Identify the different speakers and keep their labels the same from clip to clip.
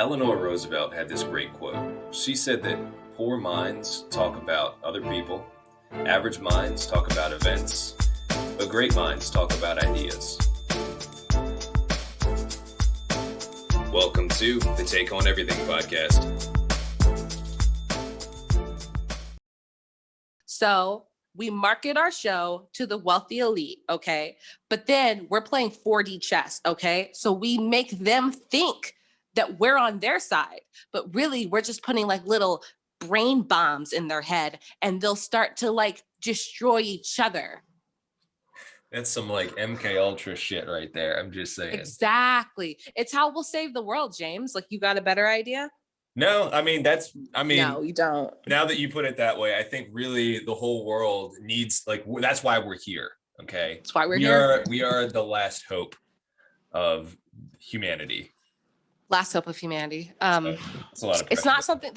Speaker 1: Eleanor Roosevelt had this great quote. She said that poor minds talk about other people, average minds talk about events, but great minds talk about ideas. Welcome to the Take On Everything podcast.
Speaker 2: So we market our show to the wealthy elite, okay? But then we're playing 4D chess, okay? So we make them think that we're on their side, but really we're just putting like little brain bombs in their head and they'll start to like destroy each other.
Speaker 1: That's some like MK Ultra shit right there. I'm just saying.
Speaker 2: Exactly. It's how we'll save the world, James. Like, you got a better idea?
Speaker 1: No, no,
Speaker 2: you don't.
Speaker 1: Now that you put it that way, I think really the whole world needs, like, that's why we're here. Okay.
Speaker 2: That's why we're here.
Speaker 1: We are the last hope of humanity.
Speaker 2: Last hope of humanity.
Speaker 1: It's a lot of
Speaker 2: it's not something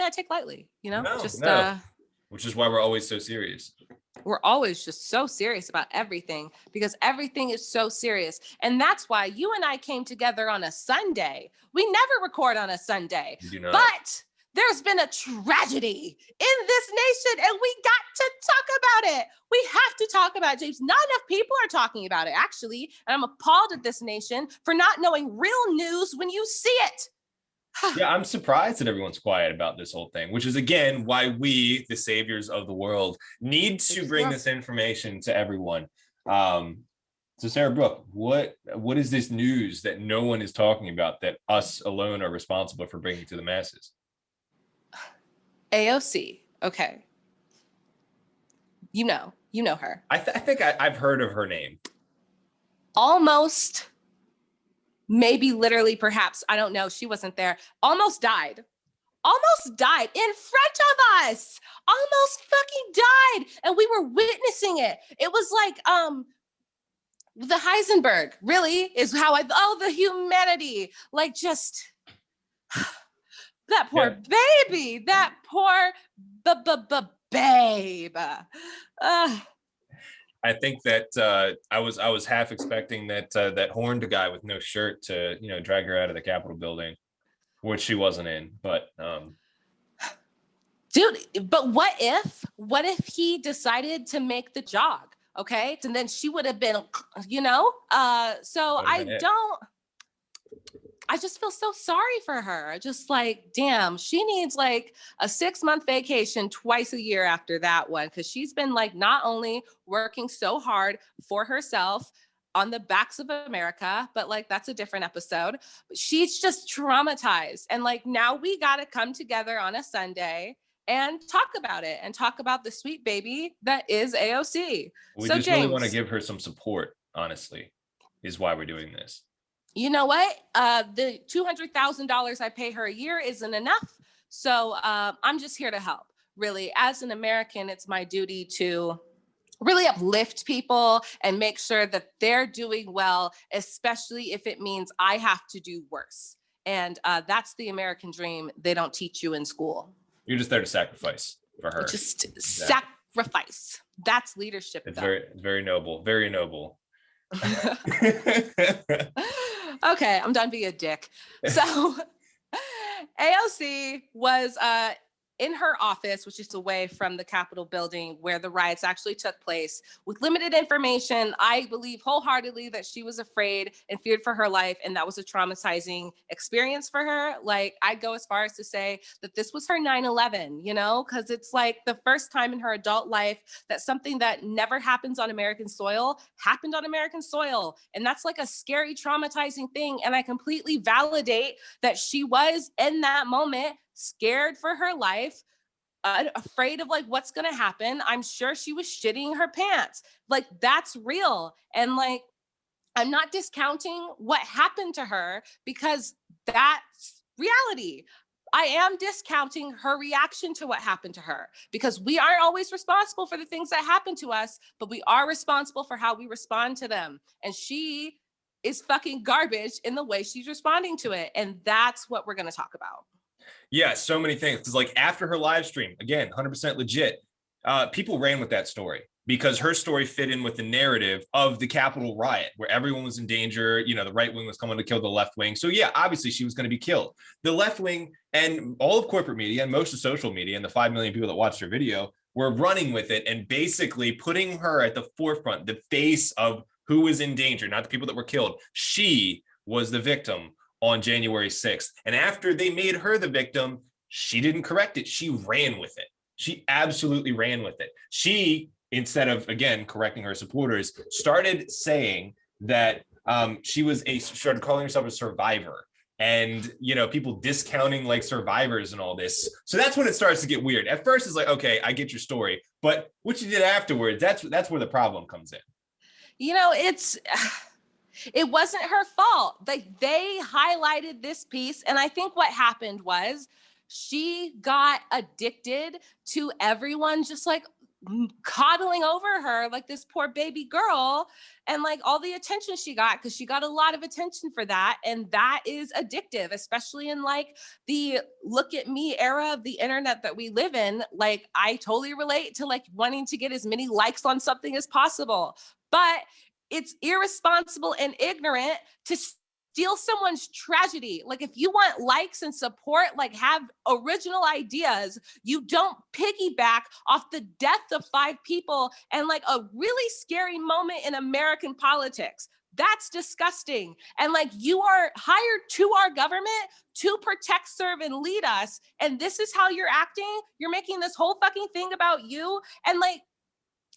Speaker 2: I take lightly, you know?
Speaker 1: No. Which is why we're always so serious.
Speaker 2: We're always just so serious about everything because everything is so serious. And that's why you and I came together on a Sunday. We never record on a Sunday, but there's been a tragedy in this nation and we got to talk about it. We have to talk about it, James. Not enough people are talking about it, actually. And I'm appalled at this nation for not knowing real news when you see it.
Speaker 1: Yeah, I'm surprised that everyone's quiet about this whole thing, which is, again, why we, the saviors of the world, need to bring this information to everyone. So Sarahbrook, what is this news that no one is talking about that us alone are responsible for bringing to the masses?
Speaker 2: AOC. Okay. You know her.
Speaker 1: I think I've heard of her name.
Speaker 2: Almost. Maybe literally, perhaps, I don't know. She wasn't there. Almost died in front of us. Almost fucking died. And we were witnessing it. It was like, the Heisenberg really is how the humanity, like just that poor baby, that poor babe.
Speaker 1: I think that I was half expecting that horned guy with no shirt to drag her out of the Capitol building, which she wasn't in. But
Speaker 2: dude, but what if he decided to make the jog? Okay, and then she would have been, So I just feel so sorry for her. Just like, damn, she needs like a 6-month vacation twice a year after that one. Cause she's been like, not only working so hard for herself on the backs of America, but like, that's a different episode. But she's just traumatized. And like, now we got to come together on a Sunday and talk about it and talk about the sweet baby that is AOC.
Speaker 1: We just really want to give her some support, honestly, is why we're doing this.
Speaker 2: You know what? The $200,000 I pay her a year isn't enough. So I'm just here to help. Really, as an American, it's my duty to really uplift people and make sure that they're doing well, especially if it means I have to do worse. And that's the American dream. They don't teach you in school.
Speaker 1: You're just there to sacrifice for her.
Speaker 2: Sacrifice. That's leadership.
Speaker 1: It's very noble. Very noble.
Speaker 2: Okay, I'm done being a dick. So AOC was in her office, which is away from the Capitol building where the riots actually took place, with limited information. I believe wholeheartedly that she was afraid and feared for her life, and that was a traumatizing experience for her. Like, I'd go as far as to say that this was her 9/11, because it's like the first time in her adult life that something that never happens on American soil happened on American soil. And that's like a scary, traumatizing thing. And I completely validate that she was in that moment scared for her life, afraid of like what's going to happen. I'm sure she was shitting her pants. Like, that's real. And like, I'm not discounting what happened to her because that's reality. I am discounting her reaction to what happened to her because we aren't always responsible for the things that happen to us, but we are responsible for how we respond to them. And she is fucking garbage in the way she's responding to it. And that's what we're going to talk about.
Speaker 1: Yeah, so many things. Because like after her live stream, again, 100% legit, people ran with that story. because her story fit in with the narrative of the Capitol riot, where everyone was in danger. You know, the right wing was coming to kill the left wing. So yeah, obviously she was going to be killed. The left wing and all of corporate media and most of social media and the 5 million people that watched her video were running with it and basically putting her at the forefront, the face of who was in danger, not the people that were killed. She was the victim on January 6th. And after they made her the victim, she didn't correct it. She ran with it. She absolutely ran with it. She, instead of, again, correcting her supporters, started saying that started calling herself a survivor. And, you know, people discounting like survivors and all this. So that's when it starts to get weird. At first, it's like, okay, I get your story. But what you did afterwards, that's where the problem comes in.
Speaker 2: You know, it wasn't her fault. Like, they highlighted this piece. And I think what happened was she got addicted to everyone just like coddling over her like this poor baby girl, and like all the attention she got, because she got a lot of attention for that. And that is addictive, especially in like the look at me era of the internet that we live in. Like, I totally relate to like wanting to get as many likes on something as possible, but it's irresponsible and ignorant to steal someone's tragedy. Like, if you want likes and support, like have original ideas. You don't piggyback off the death of 5 people and like a really scary moment in American politics. That's disgusting. And like, you are hired to our government to protect, serve, and lead us. And this is how you're acting. You're making this whole fucking thing about you. And like,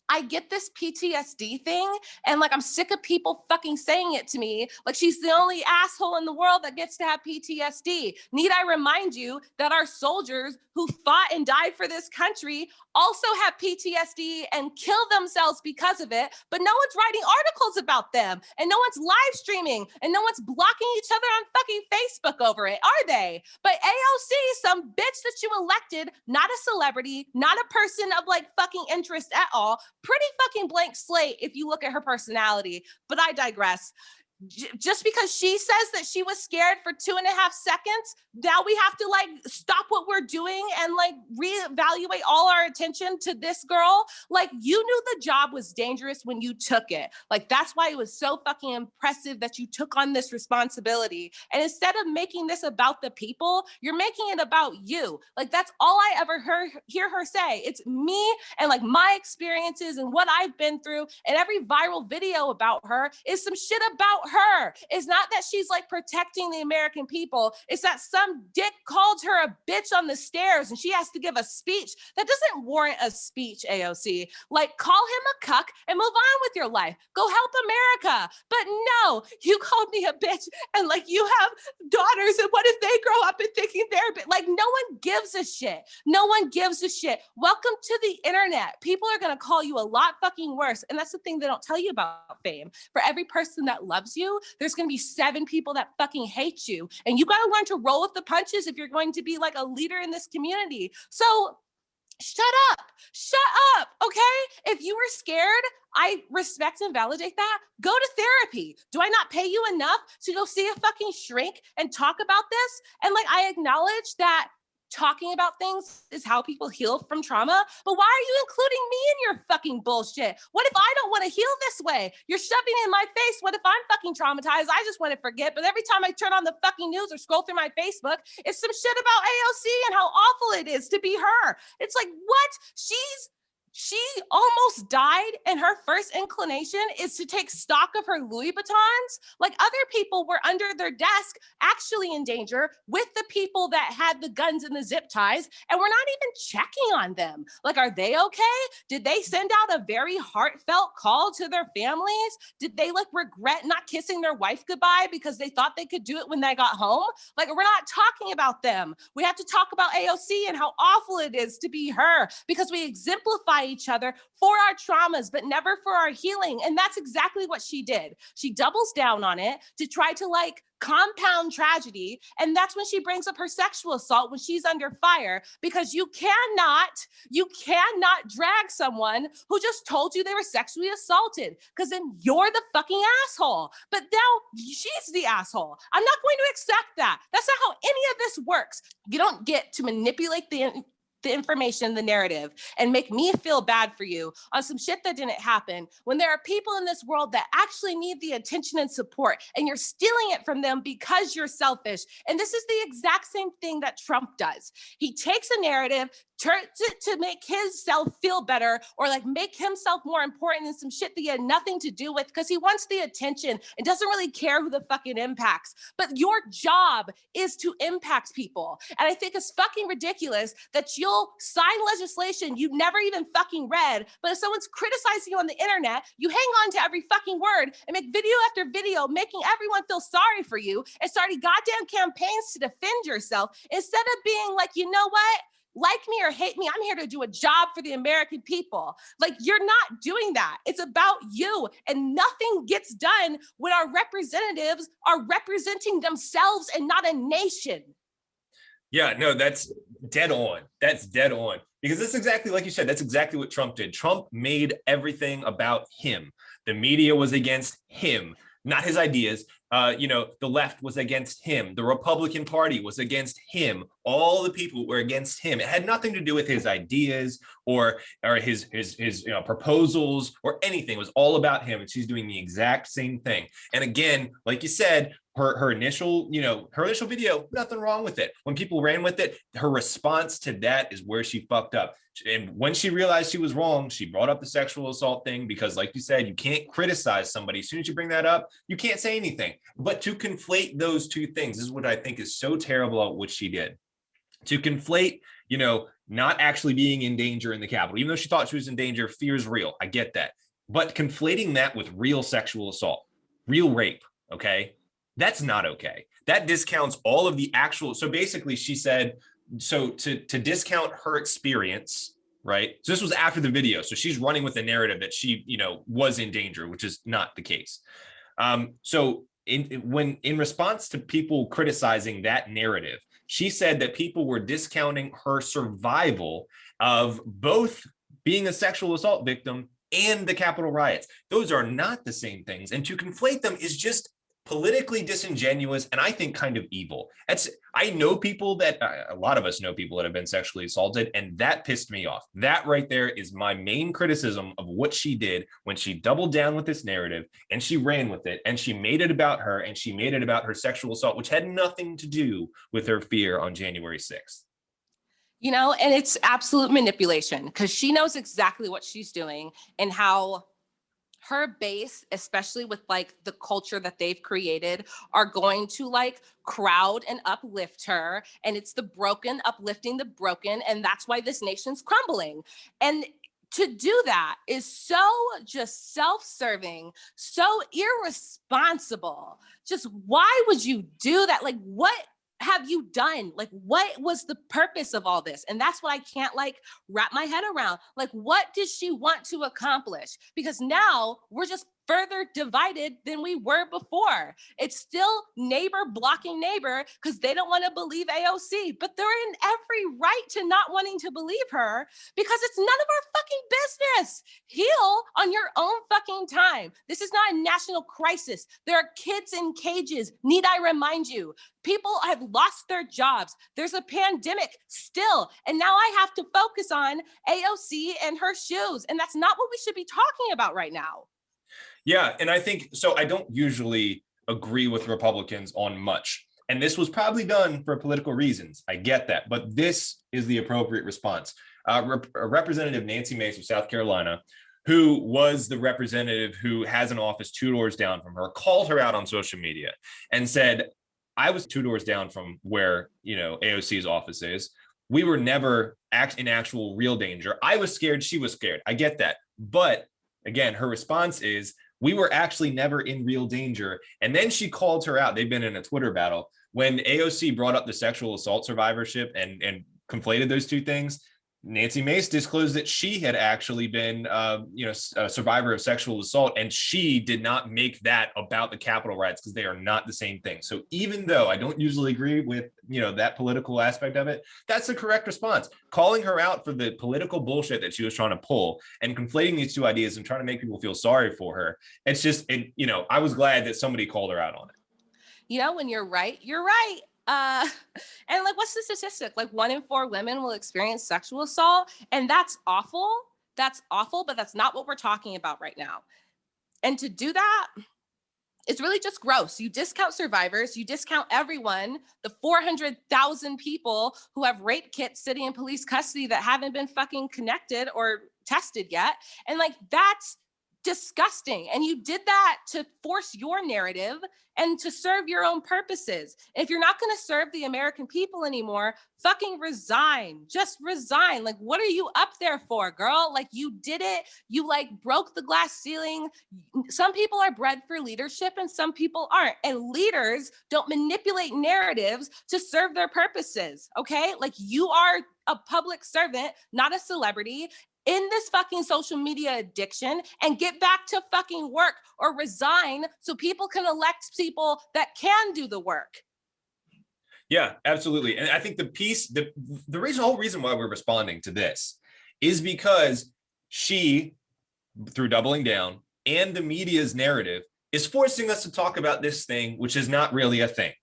Speaker 2: I get this PTSD thing, and like, I'm sick of people fucking saying it to me. Like, she's the only asshole in the world that gets to have PTSD. Need I remind you that our soldiers who fought and died for this country also have PTSD and kill themselves because of it, but no one's writing articles about them, and no one's live streaming, and no one's blocking each other on fucking Facebook over it, are they? But AOC, some bitch that you elected, not a celebrity, not a person of like fucking interest at all, pretty fucking blank slate if you look at her personality. But I digress. Just because she says that she was scared for 2.5 seconds, now we have to like stop what we're doing and like reevaluate all our attention to this girl. Like, you knew the job was dangerous when you took it. Like, that's why it was so fucking impressive that you took on this responsibility. And instead of making this about the people, you're making it about you. Like, that's all I ever hear her say. It's me and like my experiences and what I've been through. And every viral video about her is some shit about her. It's not that she's like protecting the American people. It's that some dick called her a bitch on the stairs and she has to give a speech. That doesn't warrant a speech, AOC. Like, call him a cuck and move on with your life. Go help America. But no, you called me a bitch, and like, you have daughters, and what if they grow up and thinking they're like, no one gives a shit. No one gives a shit. Welcome to the internet. People are going to call you a lot fucking worse. And that's the thing they don't tell you about fame. For every person that loves you, there's going to be 7 people that fucking hate you. And you got to learn to roll with the punches if you're going to be like a leader in this community. So shut up, okay? If you were scared, I respect and validate that. Go to therapy. Do I not pay you enough to go see a fucking shrink and talk about this? And like, I acknowledge that talking about things is how people heal from trauma, but why are you including me in your fucking bullshit? What if I don't want to heal this way? You're shoving it in my face. What if I'm fucking traumatized? I just want to forget, but every time I turn on the fucking news or scroll through my Facebook, it's some shit about AOC and how awful it is to be her. It's like, what? She almost died, and her first inclination is to take stock of her Louis Vuittons. Like, other people were under their desk actually in danger with the people that had the guns and the zip ties, and we're not even checking on them. Like, are they okay? Did they send out a very heartfelt call to their families? Did they like regret not kissing their wife goodbye because they thought they could do it when they got home? Like, we're not talking about them. We have to talk about AOC and how awful it is to be her, because we exemplify each other for our traumas, but never for our healing. And that's exactly what she did. She doubles down on it to try to like compound tragedy. And that's when she brings up her sexual assault when she's under fire, because you cannot drag someone who just told you they were sexually assaulted, because then you're the fucking asshole. But now she's the asshole. I'm not going to accept that. That's not how any of this works. You don't get to manipulate the the information, the narrative, and make me feel bad for you on some shit that didn't happen, when there are people in this world that actually need the attention and support, and you're stealing it from them because you're selfish. And this is the exact same thing that Trump does. He takes a narrative, turns it to make himself feel better, or like make himself more important than some shit that he had nothing to do with, because he wants the attention and doesn't really care who the fucking impacts. But your job is to impact people. And I think it's fucking ridiculous that you'll sign legislation you never even fucking read, but if someone's criticizing you on the internet, you hang on to every fucking word and make video after video making everyone feel sorry for you and starting goddamn campaigns to defend yourself, instead of being like, you know what? Like me or hate me, I'm here to do a job for the American people. Like, you're not doing that. It's about you. And nothing gets done when our representatives are representing themselves and not a nation.
Speaker 1: Yeah, no, that's dead on. That's dead on. Because that's exactly, like you said, that's exactly what Trump did. Trump made everything about him. The media was against him, not his ideas. The left was against him. The Republican Party was against him. All the people were against him. It had nothing to do with his ideas or his proposals or anything. It was all about him. And she's doing the exact same thing. And again, like you said, her initial video, nothing wrong with it. When people ran with it, her response to that is where she fucked up. And when she realized she was wrong, she brought up the sexual assault thing, because like you said, you can't criticize somebody. As soon as you bring that up, you can't say anything. But to conflate those two things is what I think is so terrible about what she did. To conflate, not actually being in danger in the Capitol, even though she thought she was in danger, fear is real. I get that. But conflating that with real sexual assault, real rape, okay? That's not okay. That discounts all of the actual. So basically she said, so to discount her experience, right? So this was after the video. So she's running with the narrative that she, was in danger, which is not the case. So in response to people criticizing that narrative, she said that people were discounting her survival of both being a sexual assault victim and the Capitol riots. Those are not the same things. And to conflate them is just politically disingenuous, and I think kind of evil. I know people that, a lot of us know people that have been sexually assaulted, and that pissed me off. That right there is my main criticism of what she did when she doubled down with this narrative and she ran with it and she made it about her and she made it about her sexual assault, which had nothing to do with her fear on January 6th.
Speaker 2: And it's absolute manipulation, because she knows exactly what she's doing and how her base, especially with like the culture that they've created, are going to like crowd and uplift her. And it's the broken uplifting the broken. And that's why this nation's crumbling. And to do that is so just self-serving, so irresponsible. Just why would you do that? Like, what have you done? Like, what was the purpose of all this? And that's what I can't like wrap my head around. Like, what did she want to accomplish? Because now we're just further divided than we were before. It's still neighbor blocking neighbor because they don't want to believe AOC, but they're in every right to not wanting to believe her, because it's none of our fucking business. Heal on your own fucking time. This is not a national crisis. There are kids in cages. Need I remind you? People have lost their jobs. There's a pandemic still. And now I have to focus on AOC and her shoes. And that's not what we should be talking about right now.
Speaker 1: Yeah, and I think, so I don't usually agree with Republicans on much. And this was probably done for political reasons. I get that. But this is the appropriate response. Representative Nancy Mace of South Carolina, who was the representative who has an office 2 doors down from her, called her out on social media and said, I was 2 doors down from where, AOC's office is. We were never in actual real danger. I was scared. She was scared. I get that. But again, her response is, we were actually never in real danger. And then she called her out. They've been in a Twitter battle. When AOC brought up the sexual assault survivorship and conflated those two things, Nancy Mace disclosed that she had actually been, a survivor of sexual assault, and she did not make that about the Capitol riots, because they are not the same thing. So even though I don't usually agree with, that political aspect of it, that's the correct response. Calling her out for the political bullshit that she was trying to pull and conflating these two ideas and trying to make people feel sorry for her. It's just, I was glad that somebody called her out on it.
Speaker 2: When you're right, you're right. Uh, and like, what's the statistic? Like 1 in 4 women will experience sexual assault. And that's awful. That's awful, but that's not what we're talking about right now. And to do that, it's really just gross. You discount survivors, you discount everyone, the 400,000 people who have rape kits sitting in police custody that haven't been fucking connected or tested yet. And like, that's disgusting. And you did that to force your narrative and to serve your own purposes. If you're not going to serve the American people anymore, fucking resign. Just resign. Like, what are you up there for, girl? Like, you did it. You like broke the glass ceiling. Some people are bred for leadership and some people aren't. And leaders don't manipulate narratives to serve their purposes. Okay. Like, you are a public servant, not a celebrity, in this fucking social media addiction, and get back to fucking work or resign so people can elect people that can do the work.
Speaker 1: Yeah, absolutely. And I think the whole reason why we're responding to this is because she, through doubling down, and the media's narrative is forcing us to talk about this thing, which is not really a thing.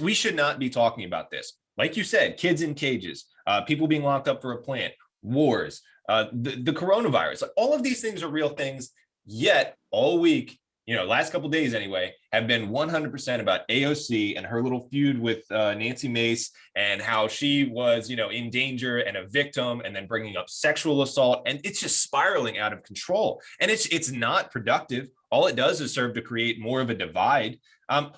Speaker 1: We should not be talking about this. Like you said, kids in cages, people being locked up for a plant, wars, the coronavirus, like all of these things are real things. Yet all week, last couple of days anyway, have been 100% about AOC and her little feud with Nancy Mace and how she was, in danger and a victim, and then bringing up sexual assault, and it's just spiraling out of control. And it's not productive. All it does is serve to create more of a divide.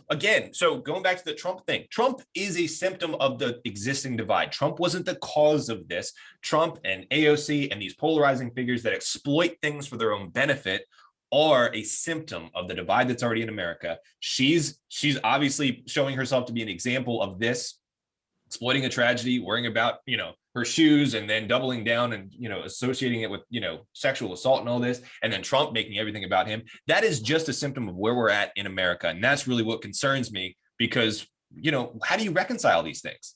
Speaker 1: Again, so going back to the Trump thing, Trump is a symptom of the existing divide. Trump wasn't the cause of this. Trump and AOC and these polarizing figures that exploit things for their own benefit are a symptom of the divide that's already in America. She's obviously showing herself to be an example of this, exploiting a tragedy, worrying about, her shoes, and then doubling down and, associating it with, sexual assault and all this, and then Trump making everything about him. That is just a symptom of where we're at in America. And that's really what concerns me, because, how do you reconcile these things?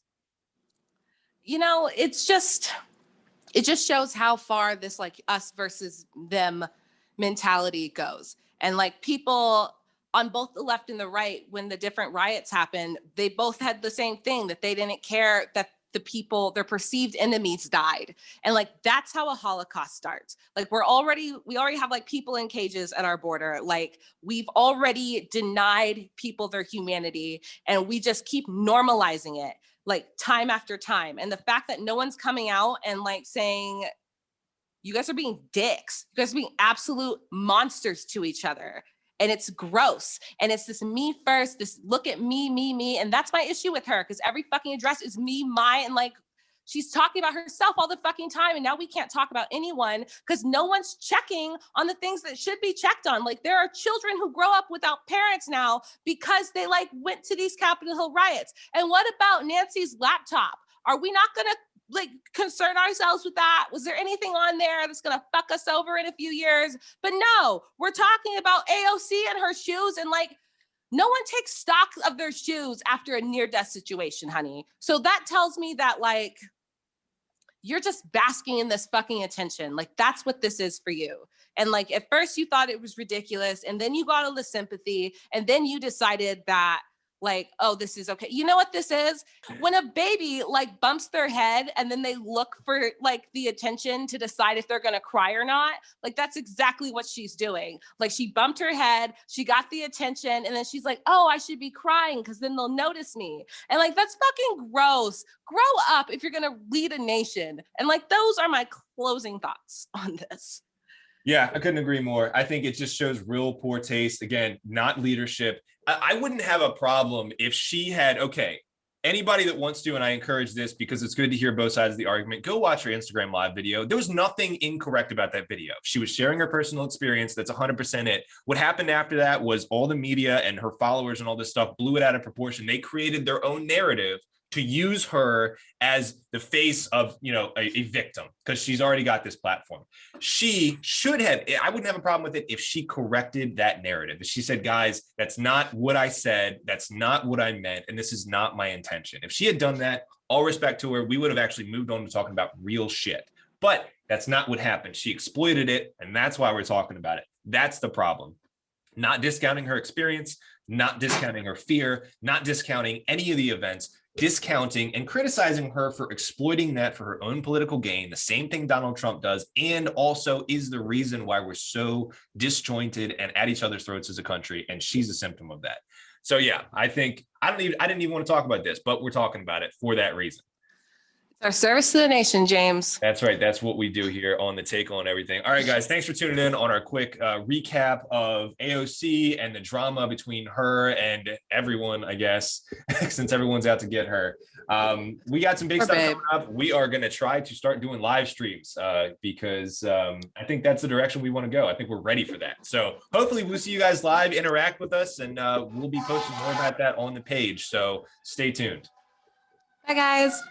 Speaker 2: It just shows how far this like us versus them mentality goes. And like, people on both the left and the right, when the different riots happened, they both had the same thing, that they didn't care that the people, their perceived enemies, died. And like, that's how a Holocaust starts. Like, we already have like people in cages at our border. Like, we've already denied people their humanity, and we just keep normalizing it, like time after time. And the fact that no one's coming out and like saying, you guys are being dicks, you guys are being absolute monsters to each other. And it's gross. And it's this me first, this look at me. And that's my issue with her, because every fucking address is me, my, and like, she's talking about herself all the fucking time. And now we can't talk about anyone because no one's checking on the things that should be checked on. Like, there are children who grow up without parents now because they like went to these Capitol Hill riots. And what about Nancy's laptop? Are we not going to like concern ourselves with that? Was there anything on there that's going to fuck us over in a few years? But no, we're talking about AOC and her shoes, and like, no one takes stock of their shoes after a near-death situation, honey. So that tells me that like, you're just basking in this fucking attention. Like, that's what this is for you. And like, at first you thought it was ridiculous, and then you got all the sympathy, and then you decided that like, oh, this is okay. You know what this is? When a baby like bumps their head and then they look for like the attention to decide if they're going to cry or not. Like, that's exactly what she's doing. Like, she bumped her head, she got the attention, and then she's like, oh, I should be crying because then they'll notice me. And like, that's fucking gross. Grow up if you're going to lead a nation. And like, those are my closing thoughts on this.
Speaker 1: Yeah, I couldn't agree more. I think it just shows real poor taste. Again, not leadership. I wouldn't have a problem if she had, okay, anybody that wants to, and I encourage this because it's good to hear both sides of the argument, go watch her Instagram live video. There was nothing incorrect about that video. She was sharing her personal experience. That's 100% it. What happened after that was all the media and her followers and all this stuff blew it out of proportion. They created their own narrative to use her as the face of, a victim, because she's already got this platform. She should have, I wouldn't have a problem with it if she corrected that narrative. If she said, guys, that's not what I said, that's not what I meant, and this is not my intention. If she had done that, all respect to her, we would have actually moved on to talking about real shit. But that's not what happened. She exploited it, and that's why we're talking about it. That's the problem. Not discounting her experience, not discounting her fear, not discounting any of the events, discounting and criticizing her for exploiting that for her own political gain, the same thing Donald Trump does, and also is the reason why we're so disjointed and at each other's throats as a country. And she's a symptom of that. So yeah, I think I didn't even want to talk about this, but we're talking about it for that reason.
Speaker 2: Our service to the nation, James.
Speaker 1: That's right. That's what we do here on the Take on Everything. All right, guys, thanks for tuning in on our quick recap of AOC and the drama between her and everyone, I guess, since everyone's out to get her. We got some big stuff coming up. We are going to try to start doing live streams because I think that's the direction we want to go. I think we're ready for that. So hopefully we'll see you guys live, interact with us, and we'll be posting more about that on the page. So stay tuned.
Speaker 2: Bye, guys.